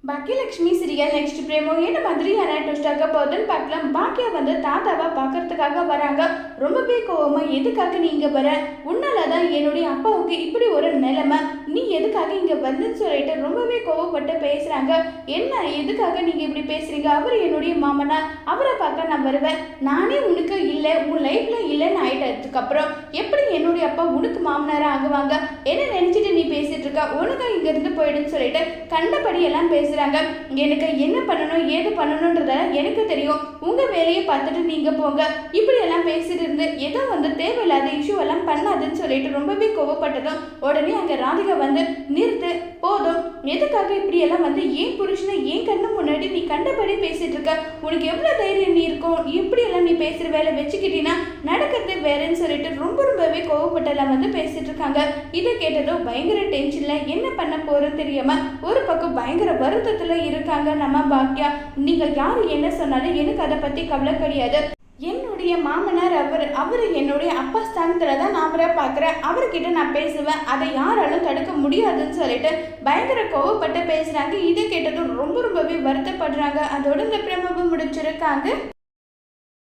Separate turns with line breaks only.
Baakiyalakshmi serial next பிரேமோ என்ன மாதிரியான ட்விஸ்டாக போகுதுன்னு பார்க்கலாம். பாக்கியா தாத்தாவை பார்க்கறதுக்காக வராங்க. ரொம்பவே கோவமா, எதுக்காக நீ இங்கே வர? உன்னாலதான் என்னுடைய அப்பாவுக்கு இப்படி ஒரு நிலைமை, நீ எதுக்காக இங்கே வந்துன்னு சொல்லிட்டு ரொம்பவே கோவப்பட்டு பேசுறாங்க. என்ன, எதுக்காக நீங்க இப்படி பேசுறீங்க? அவர் என்னுடைய மாமனா, அவரை பார்க்க நான் வருவேன். நானே உனக்கு இல்லை, உன் லைஃப்ல இல்லைன்னு ஆயிட்டதுக்கு அப்புறம் எப்படி என்னுடைய அப்பா உனக்கு மாமனாரா ஆகுவாங்க? என்ன நினைச்சிட்டு நீ பேசிட்டு இருக்க? உனக்கு இங்க இருந்து போயிடுன்னு சொல்லிட்டு கண்டபடி எல்லாம் பேசுறாங்க. எனக்கு என்ன பண்ணணும் ஏது பண்ணணும்ன்றத எனக்கு தெரியும், உங்க வேலையை பார்த்துட்டு நீங்க போங்க. இப்படி எல்லாம் பேசிட்டு இருந்து ஏதோ தேவையில்லாத இஷ்யூ எல்லாம் பண்ணாதுன்னு சொல்லிட்டு ரொம்பவே கோவப்பட்டதும் உடனே அங்க ராதிகா நிறுத்து, போதும், எதுக்காக இப்படி எல்லாம் ஏன் புருஷனை ஏன் கண்ணு முன்னாடி நீ கண்டபடி பேசிட்டு இருக்க? உனக்கு எவ்வளவு தைரியம் நீ இருக்கும்? இப்படி எல்லாம் நீ பேசுற வேலை வச்சுக்கிட்டீங்கன்னா நடக்கிறது வேறன்னு சொல்லிட்டு ரொம்பவே கோவப்பட்டெல்லாம் பேசிட்டு இருக்காங்க. இதை கேட்டதும் பயங்கர டென்ஷன்ல என்ன பண்ண போறோம் தெரியாம ஒரு பக்கம் பயங்கர வருத்தத்துல இருக்காங்க நம்ம பாக்கியா. நீங்க யாரு என்ன சொன்னாலும் எனக்கு அதை பத்தி கவலை கிடையாது. என்னுடைய மாமனார் அவர் என்னுடைய அப்பா ஸ்தானத்துல தான் நான் அவரை பார்க்குறேன். அவர்கிட்ட நான் பேசுவேன், அதை யாராலும் தடுக்க முடியாதுன்னு சொல்லிட்டு பயங்கர கோவப்பட்டு பேசுறாங்க. இதை கேட்டதும் ரொம்பவே வருத்தப்படுறாங்க. அதோட இந்த பிரமபம் முடிச்சிருக்காங்க.